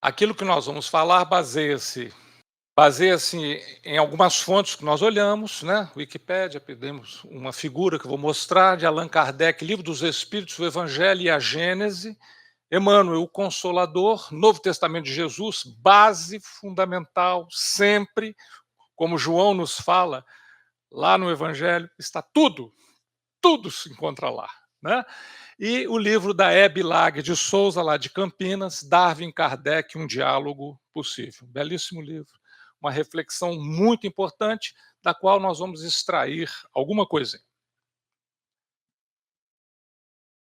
Aquilo que nós vamos falar baseia-se em algumas fontes que nós olhamos, né, Wikipédia, pedimos uma figura que eu vou mostrar de Allan Kardec, Livro dos Espíritos, o Evangelho e a Gênese, Emmanuel, o Consolador, Novo Testamento de Jesus, base fundamental, sempre, como João nos fala, lá no Evangelho, está tudo se encontra lá, né? E o livro da Hebe Lager de Souza, lá de Campinas, Darwin e Kardec, um diálogo possível. Belíssimo livro, uma reflexão muito importante, da qual nós vamos extrair alguma coisa.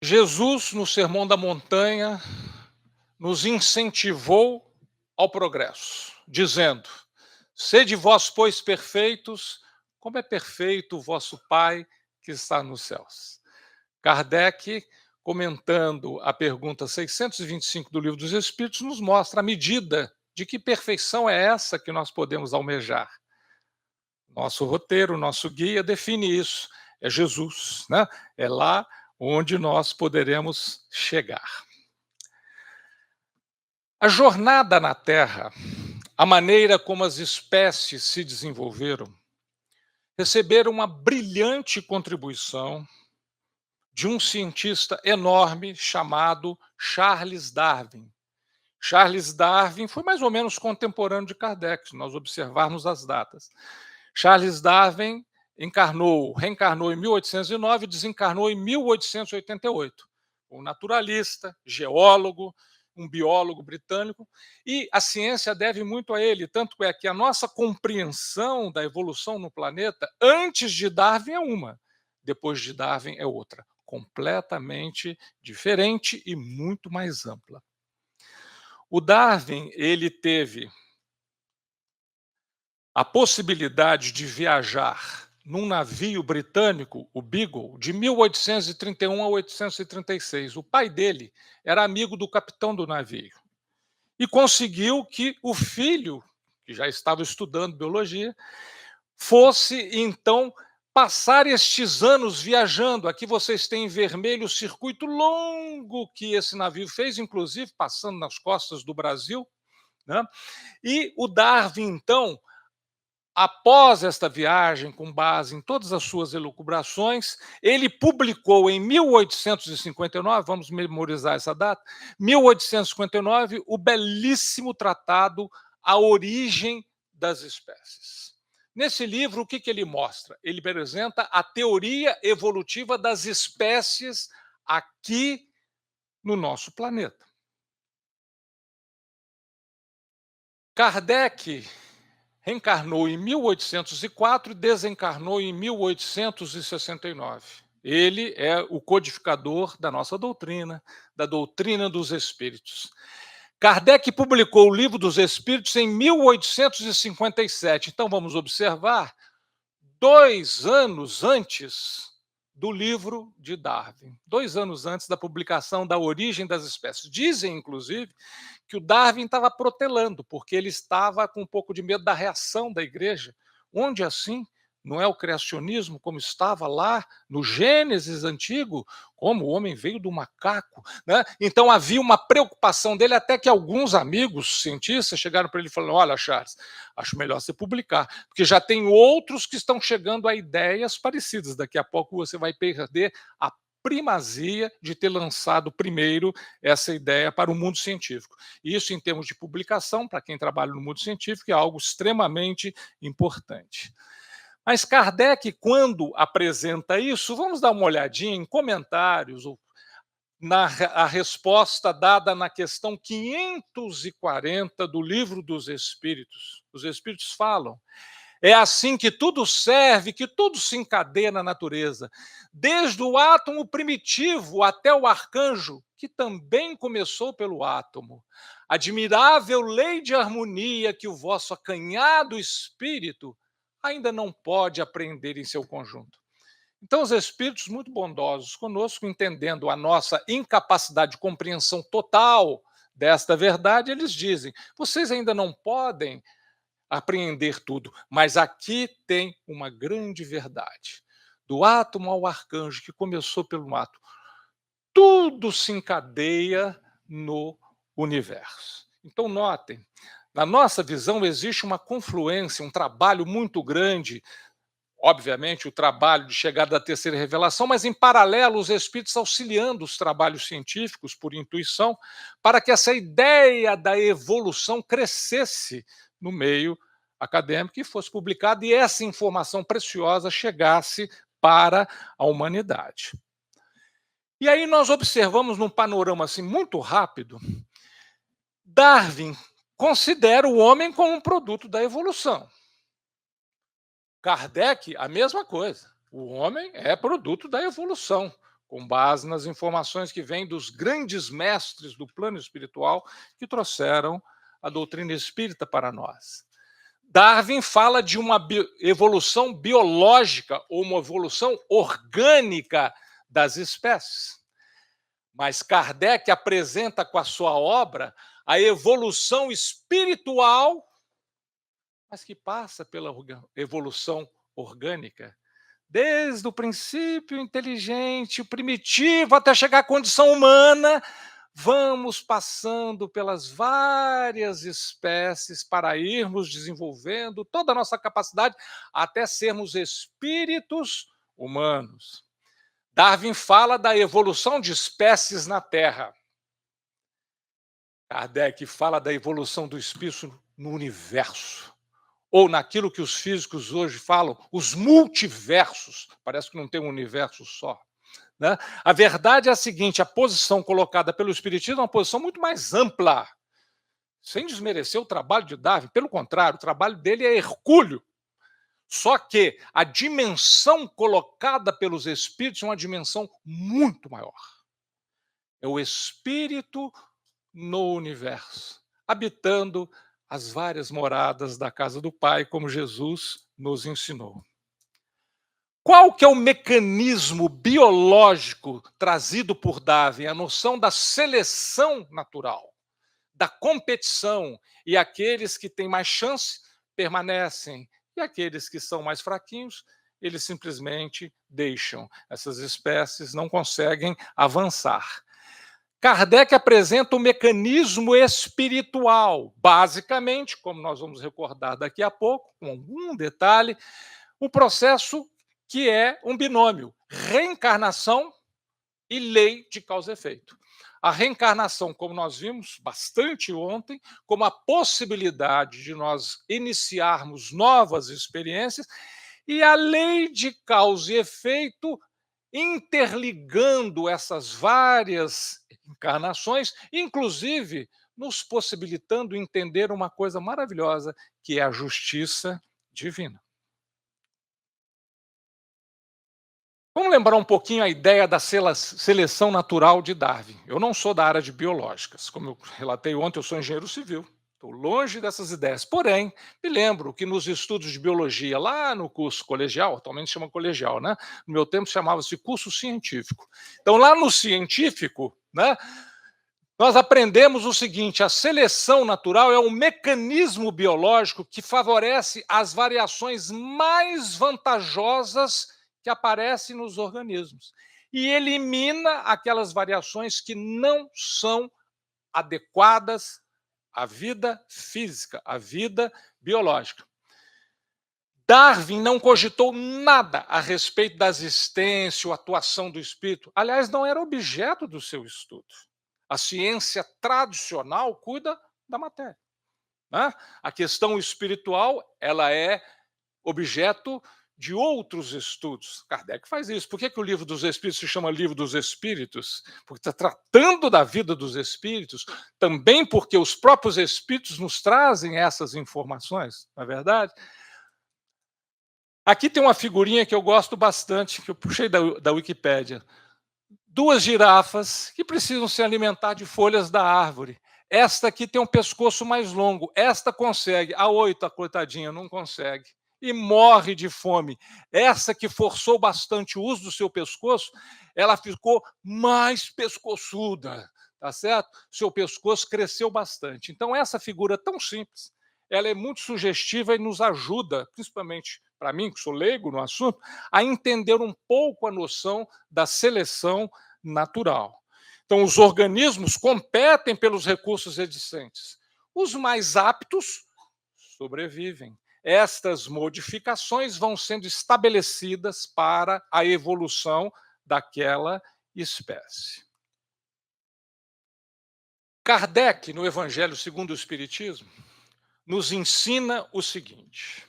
Jesus, no Sermão da Montanha, nos incentivou ao progresso, dizendo: sede vós, pois, perfeitos, como é perfeito o vosso Pai que está nos céus. Kardec, comentando a pergunta 625 do Livro dos Espíritos, nos mostra a medida de que perfeição é essa que nós podemos almejar. Nosso roteiro, nosso guia define isso, é Jesus, né? É lá onde nós poderemos chegar. A jornada na Terra, a maneira como as espécies se desenvolveram, receberam uma brilhante contribuição de um cientista enorme chamado Charles Darwin. Charles Darwin foi mais ou menos contemporâneo de Kardec, se nós observarmos as datas. Charles Darwin reencarnou em 1809 e desencarnou em 1888. Um naturalista, geólogo, um biólogo britânico, e a ciência deve muito a ele, tanto é que a nossa compreensão da evolução no planeta, antes de Darwin é uma, depois de Darwin é outra, completamente diferente e muito mais ampla. O Darwin, ele teve a possibilidade de viajar num navio britânico, o Beagle, de 1831 a 1836. O pai dele era amigo do capitão do navio e conseguiu que o filho, que já estava estudando biologia, fosse então passar estes anos viajando. Aqui vocês têm em vermelho o circuito longo que esse navio fez, inclusive passando nas costas do Brasil, né? E o Darwin, então, após esta viagem, com base em todas as suas elucubrações, ele publicou em 1859, vamos memorizar essa data, 1859, o belíssimo tratado A Origem das Espécies. Nesse livro, o que ele mostra? Ele apresenta a teoria evolutiva das espécies aqui no nosso planeta. Kardec reencarnou em 1804 e desencarnou em 1869. Ele é o codificador da nossa doutrina, da doutrina dos espíritos. Kardec publicou o Livro dos Espíritos em 1857. Então vamos observar, 2 anos antes do livro de Darwin, 2 anos antes da publicação da Origem das Espécies. Dizem, inclusive, que o Darwin estava protelando, porque ele estava com um pouco de medo da reação da igreja, onde assim não é o criacionismo como estava lá no Gênesis antigo, como o homem veio do macaco, né? Então havia uma preocupação dele, até que alguns amigos cientistas chegaram para ele e falaram: olha, Charles, acho melhor você publicar, porque já tem outros que estão chegando a ideias parecidas, daqui a pouco você vai perder a primazia de ter lançado primeiro essa ideia para o mundo científico. Isso, em termos de publicação, para quem trabalha no mundo científico, é algo extremamente importante. Mas Kardec, quando apresenta isso, vamos dar uma olhadinha em comentários, ou a resposta dada na questão 540 do Livro dos Espíritos. Os Espíritos falam: é assim que tudo serve, que tudo se encadeia na natureza, desde o átomo primitivo até o arcanjo, que também começou pelo átomo. Admirável lei de harmonia que o vosso acanhado espírito ainda não pode apreender em seu conjunto. Então, os espíritos muito bondosos conosco, entendendo a nossa incapacidade de compreensão total desta verdade, eles dizem: vocês ainda não podem apreender tudo, mas aqui tem uma grande verdade. Do átomo ao arcanjo, que começou pelo átomo, tudo se encadeia no universo. Então, notem, na nossa visão existe uma confluência, um trabalho muito grande, obviamente, o trabalho de chegada da terceira revelação, mas em paralelo, os espíritos auxiliando os trabalhos científicos por intuição, para que essa ideia da evolução crescesse no meio acadêmico e fosse publicada e essa informação preciosa chegasse para a humanidade. E aí nós observamos num panorama assim muito rápido, Darwin considera o homem como um produto da evolução. Kardec, a mesma coisa. O homem é produto da evolução, com base nas informações que vêm dos grandes mestres do plano espiritual que trouxeram a doutrina espírita para nós. Darwin fala de uma evolução biológica ou uma evolução orgânica das espécies. Mas Kardec apresenta com a sua obra a evolução espiritual, mas que passa pela evolução orgânica, desde o princípio inteligente, o primitivo, até chegar à condição humana, vamos passando pelas várias espécies para irmos desenvolvendo toda a nossa capacidade até sermos espíritos humanos. Darwin fala da evolução de espécies na Terra. Kardec fala da evolução do espírito no universo, ou naquilo que os físicos hoje falam, os multiversos. Parece que não tem um universo só. Né? A verdade é a seguinte: a posição colocada pelo Espiritismo é uma posição muito mais ampla, sem desmerecer o trabalho de Darwin, pelo contrário, o trabalho dele é hercúleo. Só que a dimensão colocada pelos espíritos é uma dimensão muito maior. É o espírito no universo, habitando as várias moradas da casa do Pai, como Jesus nos ensinou. Qual que é o mecanismo biológico trazido por Darwin? A noção da seleção natural, da competição, e aqueles que têm mais chance permanecem, e aqueles que são mais fraquinhos, eles simplesmente deixam. Essas espécies não conseguem avançar. Kardec apresenta o mecanismo espiritual, basicamente, como nós vamos recordar daqui a pouco, com algum detalhe, o processo que é um binômio, reencarnação e lei de causa e efeito. A reencarnação, como nós vimos bastante ontem, como a possibilidade de nós iniciarmos novas experiências, e a lei de causa e efeito interligando essas várias encarnações, inclusive nos possibilitando entender uma coisa maravilhosa, que é a justiça divina. Vamos lembrar um pouquinho a ideia da seleção natural de Darwin. Eu não sou da área de biológicas, como eu relatei ontem, eu sou engenheiro civil. Estou longe dessas ideias. Porém, me lembro que nos estudos de biologia, lá no curso colegial, atualmente chama colegial, né? No meu tempo chamava-se curso científico. Então, lá no científico, né, nós aprendemos o seguinte: a seleção natural é um mecanismo biológico que favorece as variações mais vantajosas que aparecem nos organismos e elimina aquelas variações que não são adequadas à vida física, à vida biológica. Darwin não cogitou nada a respeito da existência ou atuação do espírito. Aliás, não era objeto do seu estudo. A ciência tradicional cuida da matéria, né? A questão espiritual, ela é objeto de outros estudos. Kardec faz isso. Por que o livro dos Espíritos se chama Livro dos Espíritos? Porque está tratando da vida dos espíritos, também porque os próprios espíritos nos trazem essas informações, não é verdade? Aqui tem uma figurinha que eu gosto bastante, que eu puxei da Wikipédia. Duas girafas que precisam se alimentar de folhas da árvore. Esta aqui tem um pescoço mais longo, esta consegue, a outra, coitadinha, não consegue. E morre de fome. Essa que forçou bastante o uso do seu pescoço, ela ficou mais pescoçuda, tá certo? Seu pescoço cresceu bastante. Então, essa figura tão simples, ela é muito sugestiva e nos ajuda, principalmente para mim, que sou leigo no assunto, a entender um pouco a noção da seleção natural. Então, os organismos competem pelos recursos existentes. Os mais aptos sobrevivem. Estas modificações vão sendo estabelecidas para a evolução daquela espécie. Kardec, no Evangelho segundo o Espiritismo, nos ensina o seguinte: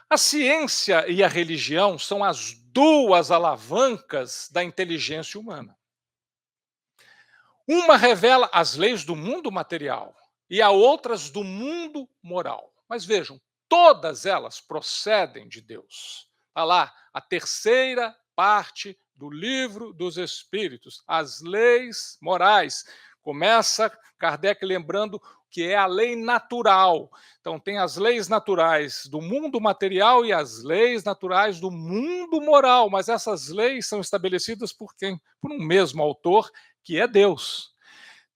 a ciência e a religião são as duas alavancas da inteligência humana. Uma revela as leis do mundo material e a outras do mundo moral. Mas vejam, todas elas procedem de Deus. Está lá a terceira parte do livro dos Espíritos, as leis morais. Começa Kardec lembrando que é a lei natural. Então, tem as leis naturais do mundo material e as leis naturais do mundo moral. Mas essas leis são estabelecidas por quem? Por um mesmo autor, que é Deus.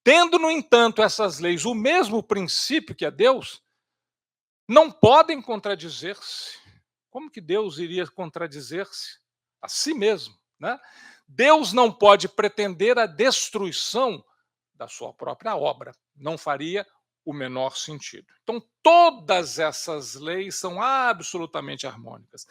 Tendo, no entanto, essas leis o mesmo princípio que é Deus, não podem contradizer-se. Como que Deus iria contradizer-se a si mesmo, né? Deus não pode pretender a destruição da sua própria obra. Não faria o menor sentido. Então, todas essas leis são absolutamente harmônicas.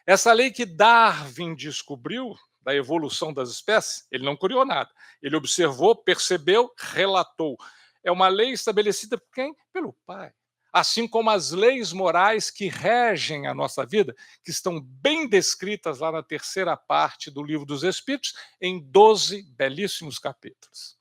Essa lei que Darwin descobriu, da evolução das espécies, ele não criou nada. Ele observou, percebeu, relatou. É uma lei estabelecida por quem? Pelo Pai. Assim como as leis morais que regem a nossa vida, que estão bem descritas lá na terceira parte do Livro dos Espíritos, em 12 belíssimos capítulos.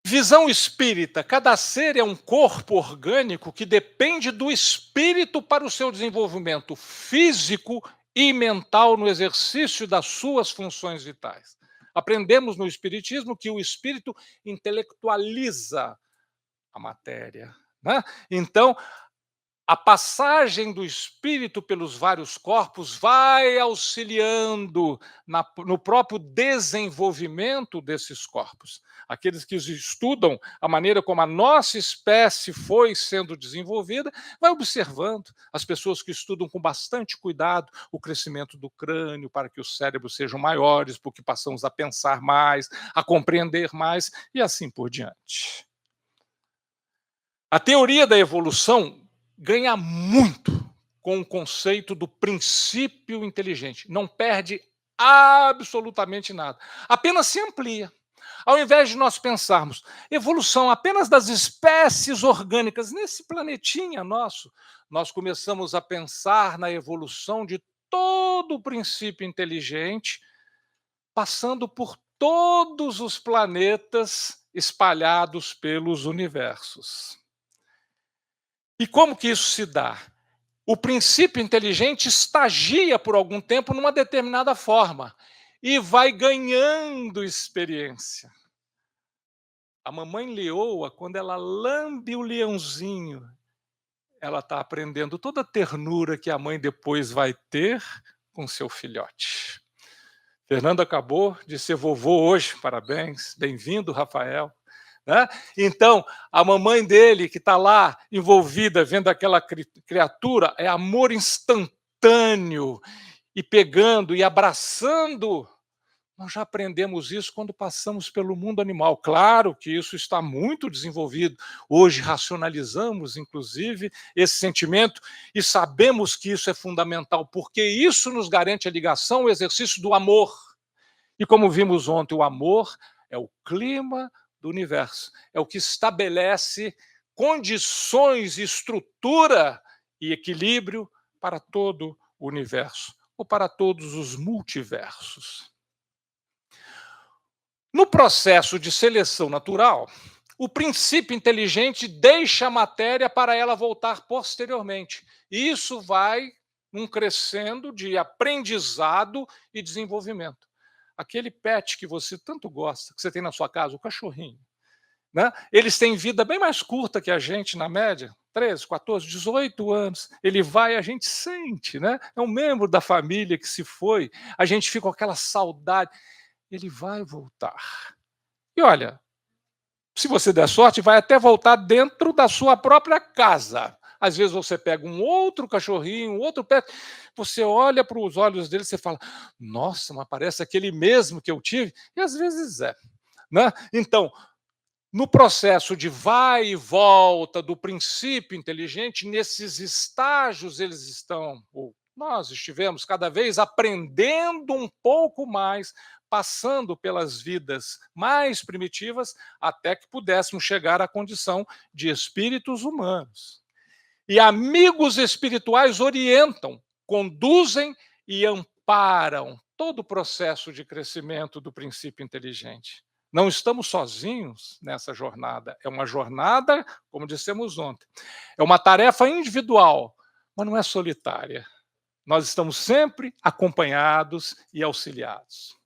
Visão espírita: cada ser é um corpo orgânico que depende do espírito para o seu desenvolvimento físico e mental no exercício das suas funções vitais. Aprendemos no Espiritismo que o espírito intelectualiza a matéria, né? Então, a passagem do espírito pelos vários corpos vai auxiliando no próprio desenvolvimento desses corpos. Aqueles que estudam a maneira como a nossa espécie foi sendo desenvolvida, vai observando as pessoas que estudam com bastante cuidado o crescimento do crânio para que os cérebros sejam maiores, porque passamos a pensar mais, a compreender mais e assim por diante. A teoria da evolução ganha muito com o conceito do princípio inteligente. Não perde absolutamente nada. Apenas se amplia. Ao invés de nós pensarmos evolução apenas das espécies orgânicas nesse planetinha nosso, nós começamos a pensar na evolução de todo o princípio inteligente, passando por todos os planetas espalhados pelos universos. E como que isso se dá? O princípio inteligente estagia por algum tempo numa determinada forma e vai ganhando experiência. A mamãe leoa, quando ela lambe o leãozinho, ela está aprendendo toda a ternura que a mãe depois vai ter com seu filhote. Fernando acabou de ser vovô hoje, parabéns, bem-vindo, Rafael. Né? Então, a mamãe dele, que está lá envolvida, vendo aquela criatura, é amor instantâneo, e pegando e abraçando. Nós já aprendemos isso quando passamos pelo mundo animal. Claro que isso está muito desenvolvido. Hoje racionalizamos, inclusive, esse sentimento e sabemos que isso é fundamental, porque isso nos garante a ligação, o exercício do amor. E como vimos ontem, o amor é o clima do universo, é o que estabelece condições, estrutura e equilíbrio para todo o universo, ou para todos os multiversos. No processo de seleção natural, o princípio inteligente deixa a matéria para ela voltar posteriormente. E isso vai num crescendo de aprendizado e desenvolvimento. Aquele pet que você tanto gosta, que você tem na sua casa, o cachorrinho, né? Eles têm vida bem mais curta que a gente, na média, 13, 14, 18 anos. Ele vai, a gente sente, né? É um membro da família que se foi, a gente fica com aquela saudade. Ele vai voltar. E olha, se você der sorte, vai até voltar dentro da sua própria casa. Às vezes você pega um outro cachorrinho, um outro pet, você olha para os olhos dele e fala, nossa, mas parece aquele mesmo que eu tive. E às vezes é. Né? Então, No processo de vai e volta do princípio inteligente, nesses estágios eles estão, ou nós estivemos cada vez aprendendo um pouco mais, passando pelas vidas mais primitivas, até que pudéssemos chegar à condição de espíritos humanos. E amigos espirituais orientam, conduzem e amparam todo o processo de crescimento do princípio inteligente. Não estamos sozinhos nessa jornada. É uma jornada, como dissemos ontem, é uma tarefa individual, mas não é solitária. Nós estamos sempre acompanhados e auxiliados.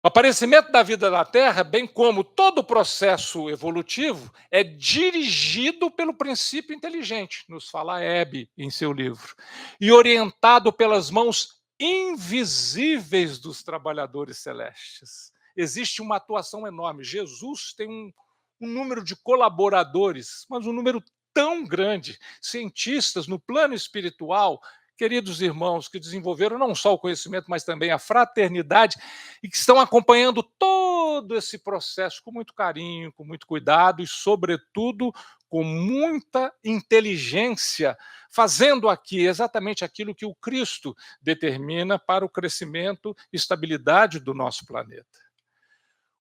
O aparecimento da vida na Terra, bem como todo o processo evolutivo, é dirigido pelo princípio inteligente, nos fala Hebe em seu livro, e orientado pelas mãos invisíveis dos trabalhadores celestes. Existe uma atuação enorme. Jesus tem um número de colaboradores, mas um número tão grande, cientistas no plano espiritual, queridos irmãos que desenvolveram não só o conhecimento, mas também a fraternidade e que estão acompanhando todo esse processo com muito carinho, com muito cuidado e, sobretudo, com muita inteligência, fazendo aqui exatamente aquilo que o Cristo determina para o crescimento e estabilidade do nosso planeta.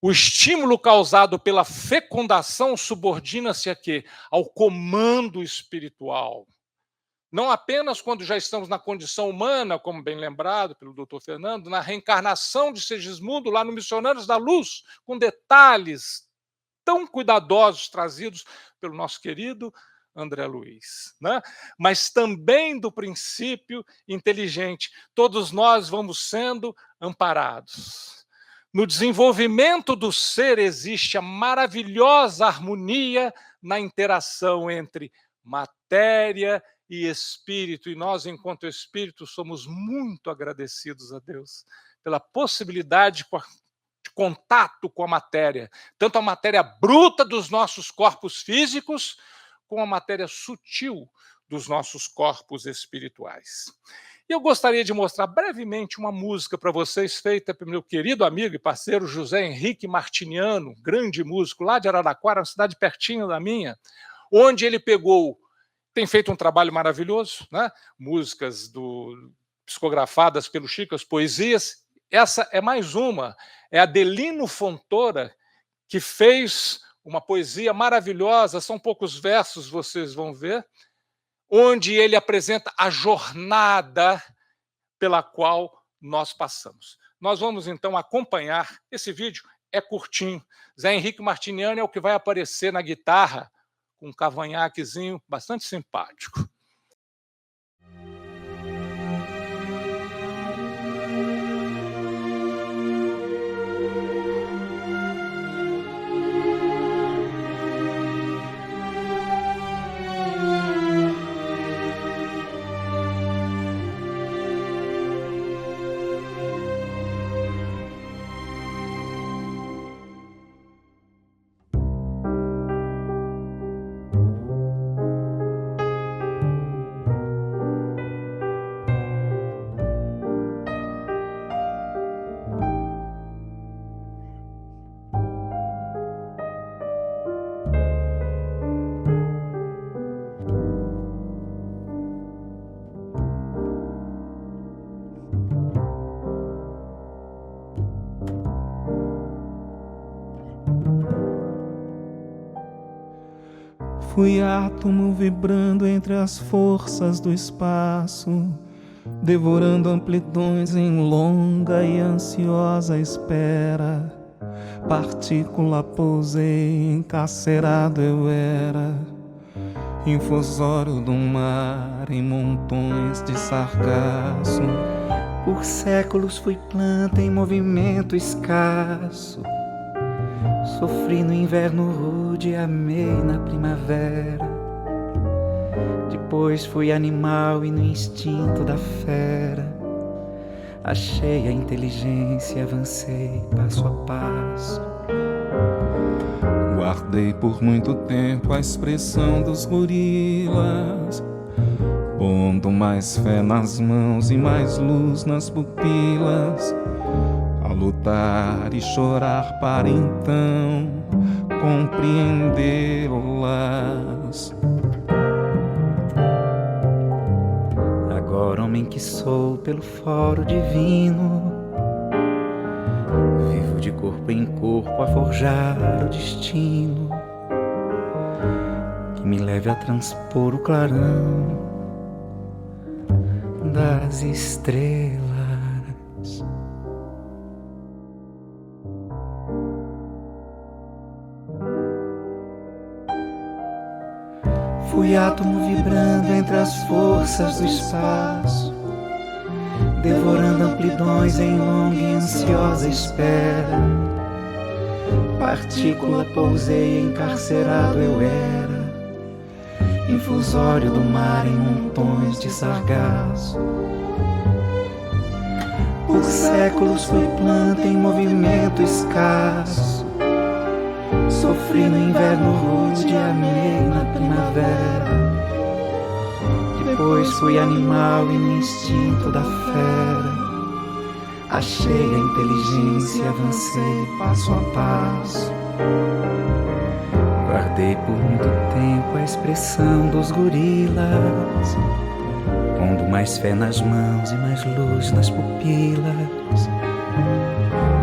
O estímulo causado pela fecundação subordina-se a quê? Ao comando espiritual. Não apenas quando já estamos na condição humana, como bem lembrado pelo Dr. Fernando, na reencarnação de Segismundo, lá no Missionários da Luz, com detalhes tão cuidadosos trazidos pelo nosso querido André Luiz, né? Mas também do princípio inteligente. Todos nós vamos sendo amparados. No desenvolvimento do ser existe a maravilhosa harmonia na interação entre matéria e espírito, e nós, enquanto espírito, somos muito agradecidos a Deus pela possibilidade de contato com a matéria, tanto a matéria bruta dos nossos corpos físicos, como a matéria sutil dos nossos corpos espirituais. E eu gostaria de mostrar brevemente uma música para vocês, feita pelo meu querido amigo e parceiro José Henrique Martiniano, grande músico lá de Araraquara, uma cidade pertinho da minha, onde ele tem feito um trabalho maravilhoso, né? Músicas psicografadas pelo Chico, as poesias. Essa é mais uma, é Adelino Fontoura, que fez uma poesia maravilhosa, são poucos versos, vocês vão ver, onde ele apresenta a jornada pela qual nós passamos. Nós vamos, então, acompanhar esse vídeo, é curtinho. Zé Henrique Martiniano é o que vai aparecer na guitarra, com um cavanhaquezinho bastante simpático. Fui átomo vibrando entre as forças do espaço, devorando amplidões em longa e ansiosa espera. Partícula pousei, encarcerado eu era, infusório do mar em montões de sargaço. Por séculos fui planta em movimento escasso. Sofri no inverno rude, amei na primavera. Depois fui animal e no instinto da fera achei a inteligência e avancei passo a passo. Guardei por muito tempo a expressão dos gorilas, pondo mais fé nas mãos e mais luz nas pupilas, a lutar e chorar para então compreendê-las. Agora, homem que sou pelo foro divino, vivo de corpo em corpo a forjar o destino que me leve a transpor o clarão das estrelas. Fui átomo vibrando entre as forças do espaço, devorando amplidões em longa e ansiosa espera. Partícula pousei, encarcerado eu era, infusório do mar em montões de sargaço. Por séculos fui planta em movimento escasso, sofri no inverno rude e amei na primavera. Depois fui animal e no instinto da fera achei a inteligência e avancei passo a passo. Guardei por muito tempo a expressão dos gorilas, pondo mais fé nas mãos e mais luz nas pupilas,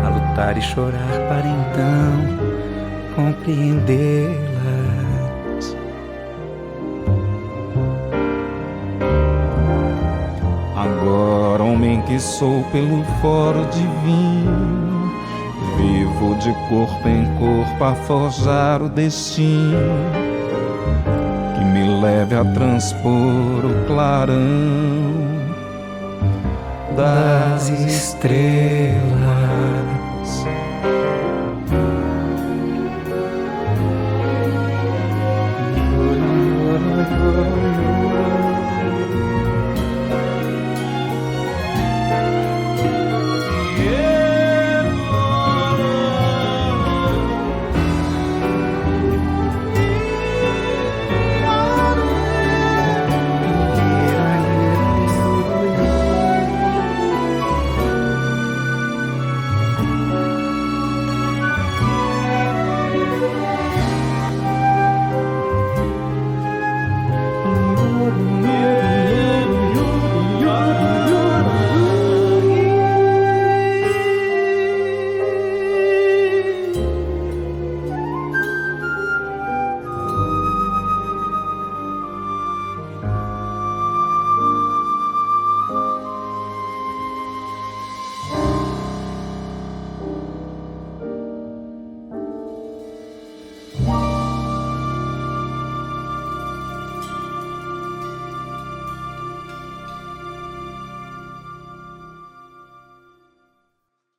a lutar e chorar para então compreendê-las. Agora, homem que sou pelo foro divino, vivo de corpo em corpo a forjar o destino que me leve a transpor o clarão das estrelas.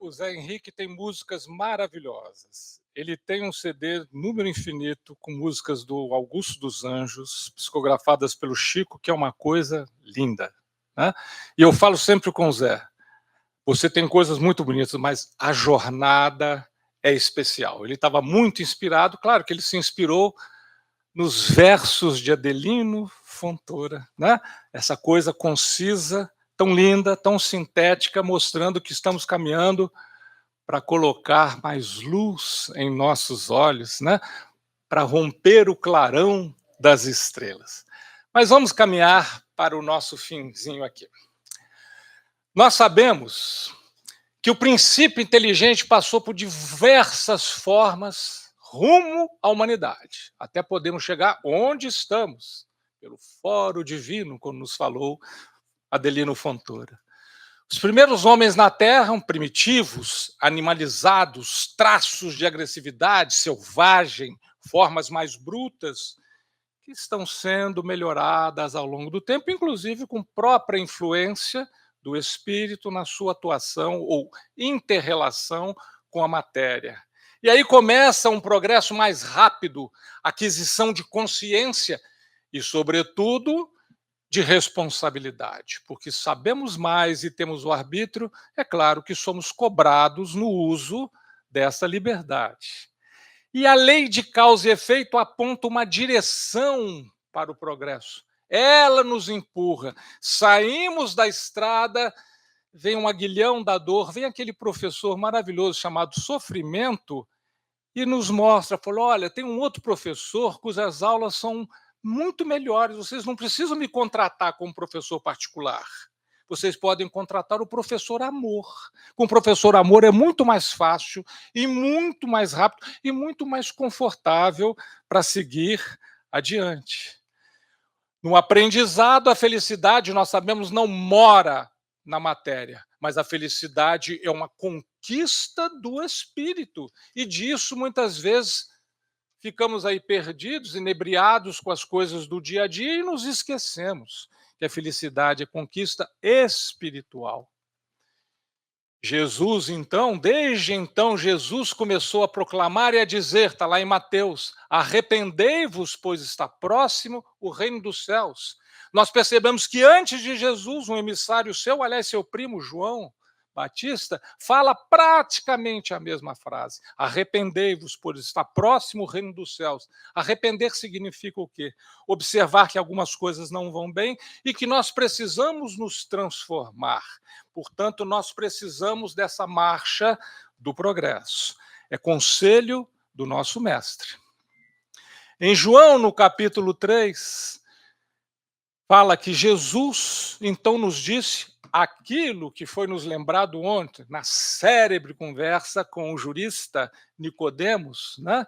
O Zé Henrique tem músicas maravilhosas. Ele tem um CD número infinito com músicas do Augusto dos Anjos, psicografadas pelo Chico, que é uma coisa linda, né? E eu falo sempre com o Zé, você tem coisas muito bonitas, mas a jornada é especial. Ele estava muito inspirado, claro que ele se inspirou nos versos de Adelino Fontoura, né? Essa coisa concisa, tão linda, tão sintética, mostrando que estamos caminhando para colocar mais luz em nossos olhos, né? Para romper o clarão das estrelas. Mas vamos caminhar para o nosso finzinho aqui. Nós sabemos que o princípio inteligente passou por diversas formas rumo à humanidade, até podemos chegar onde estamos, pelo foro divino, como nos falou Adelino Fontoura. Os primeiros homens na Terra, primitivos, animalizados, traços de agressividade selvagem, formas mais brutas, que estão sendo melhoradas ao longo do tempo, inclusive com própria influência do espírito na sua atuação ou inter-relação com a matéria. E aí começa um progresso mais rápido, aquisição de consciência e, sobretudo, de responsabilidade, porque sabemos mais e temos o arbítrio, é claro que somos cobrados no uso dessa liberdade. E a lei de causa e efeito aponta uma direção para o progresso. Ela nos empurra. Saímos da estrada, vem um aguilhão da dor, vem aquele professor maravilhoso chamado sofrimento e nos mostra, falou: olha, tem um outro professor cujas aulas são muito melhores, vocês não precisam me contratar como professor particular. Vocês podem contratar o professor Amor. Com o professor Amor é muito mais fácil e muito mais rápido e muito mais confortável para seguir adiante. No aprendizado, a felicidade, nós sabemos, não mora na matéria, mas a felicidade é uma conquista do espírito. E disso, muitas vezes, ficamos aí perdidos, inebriados com as coisas do dia a dia e nos esquecemos que a felicidade é conquista espiritual. Jesus, então, desde então, Jesus começou a proclamar e a dizer, está lá em Mateus: arrependei-vos, pois está próximo o reino dos céus. Nós percebemos que antes de Jesus, um emissário seu, aliás, seu primo João Batista, fala praticamente a mesma frase: arrependei-vos, pois está próximo o reino dos céus. Arrepender significa o quê? Observar que algumas coisas não vão bem e que nós precisamos nos transformar. Portanto, nós precisamos dessa marcha do progresso. É conselho do nosso mestre. Em João, no capítulo 3, fala que Jesus, então, nos disse aquilo que foi nos lembrado ontem, na célebre conversa com o jurista Nicodemos, né?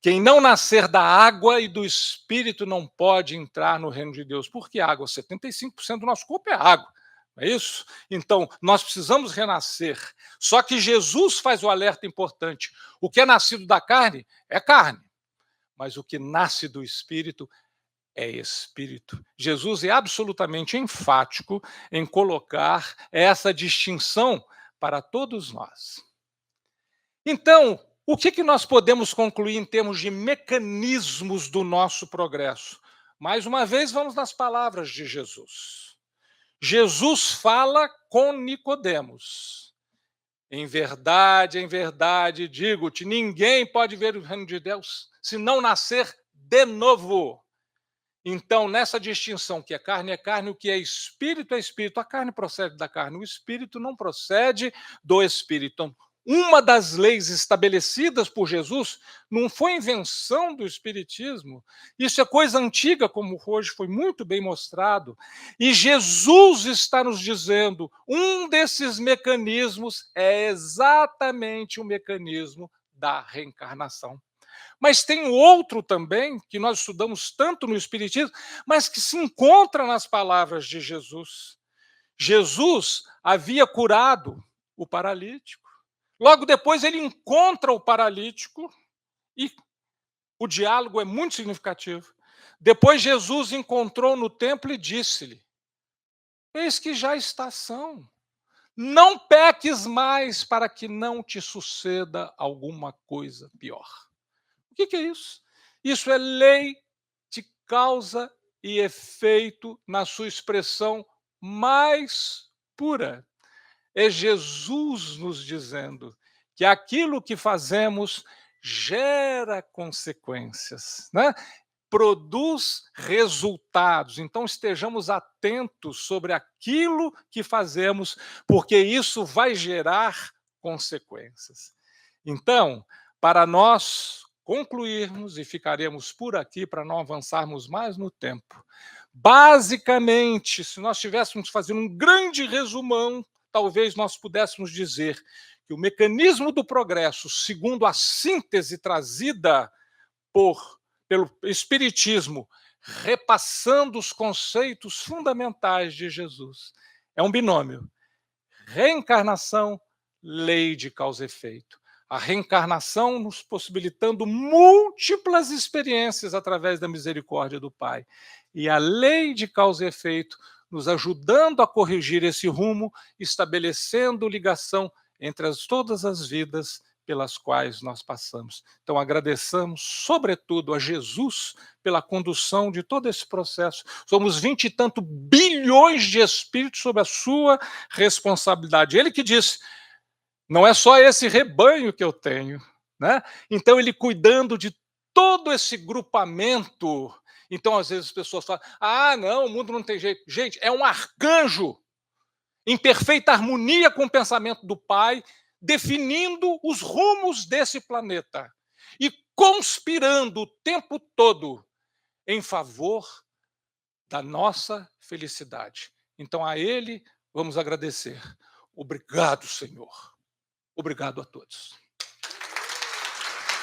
Quem não nascer da água e do Espírito não pode entrar no reino de Deus. Por que água? 75% do nosso corpo é água. Não é isso? Então, nós precisamos renascer. Só que Jesus faz o alerta importante. O que é nascido da carne é carne, mas o que nasce do Espírito é espírito. Jesus é absolutamente enfático em colocar essa distinção para todos nós. Então, o que nós podemos concluir em termos de mecanismos do nosso progresso? Mais uma vez, vamos nas palavras de Jesus. Jesus fala com Nicodemos. Em verdade, digo-te, ninguém pode ver o reino de Deus se não nascer de novo. Então, nessa distinção que é carne, o que é espírito, a carne procede da carne, o espírito não procede do espírito. Então, uma das leis estabelecidas por Jesus não foi invenção do espiritismo, isso é coisa antiga, como hoje foi muito bem mostrado, e Jesus está nos dizendo, um desses mecanismos é exatamente o mecanismo da reencarnação. Mas tem outro também, que nós estudamos tanto no Espiritismo, mas que se encontra nas palavras de Jesus. Jesus havia curado o paralítico. Logo depois ele encontra o paralítico e o diálogo é muito significativo. Depois Jesus encontrou no templo e disse-lhe: eis que já está são. Não peques mais para que não te suceda alguma coisa pior. O que é isso? Isso é lei de causa e efeito na sua expressão mais pura. É Jesus nos dizendo que aquilo que fazemos gera consequências, né? Produz resultados. Então estejamos atentos sobre aquilo que fazemos, porque isso vai gerar consequências. Então, para nós concluirmos, e ficaremos por aqui para não avançarmos mais no tempo, basicamente, se nós tivéssemos fazendo um grande resumão, talvez nós pudéssemos dizer que o mecanismo do progresso, segundo a síntese trazida pelo Espiritismo, repassando os conceitos fundamentais de Jesus, é um binômio: reencarnação, lei de causa e efeito. A reencarnação nos possibilitando múltiplas experiências através da misericórdia do Pai. E a lei de causa e efeito nos ajudando a corrigir esse rumo, estabelecendo ligação entre todas as vidas pelas quais nós passamos. Então, agradeçamos, sobretudo, a Jesus pela condução de todo esse processo. Somos 20 e tanto bilhões de espíritos sob a sua responsabilidade. Ele que disse: não é só esse rebanho que eu tenho, né? Então, ele cuidando de todo esse grupamento. Então, às vezes, as pessoas falam: ah, não, o mundo não tem jeito. Gente, é um arcanjo em perfeita harmonia com o pensamento do Pai, definindo os rumos desse planeta. e conspirando o tempo todo em favor da nossa felicidade. Então a Ele vamos agradecer. Obrigado, Senhor. Obrigado a todos.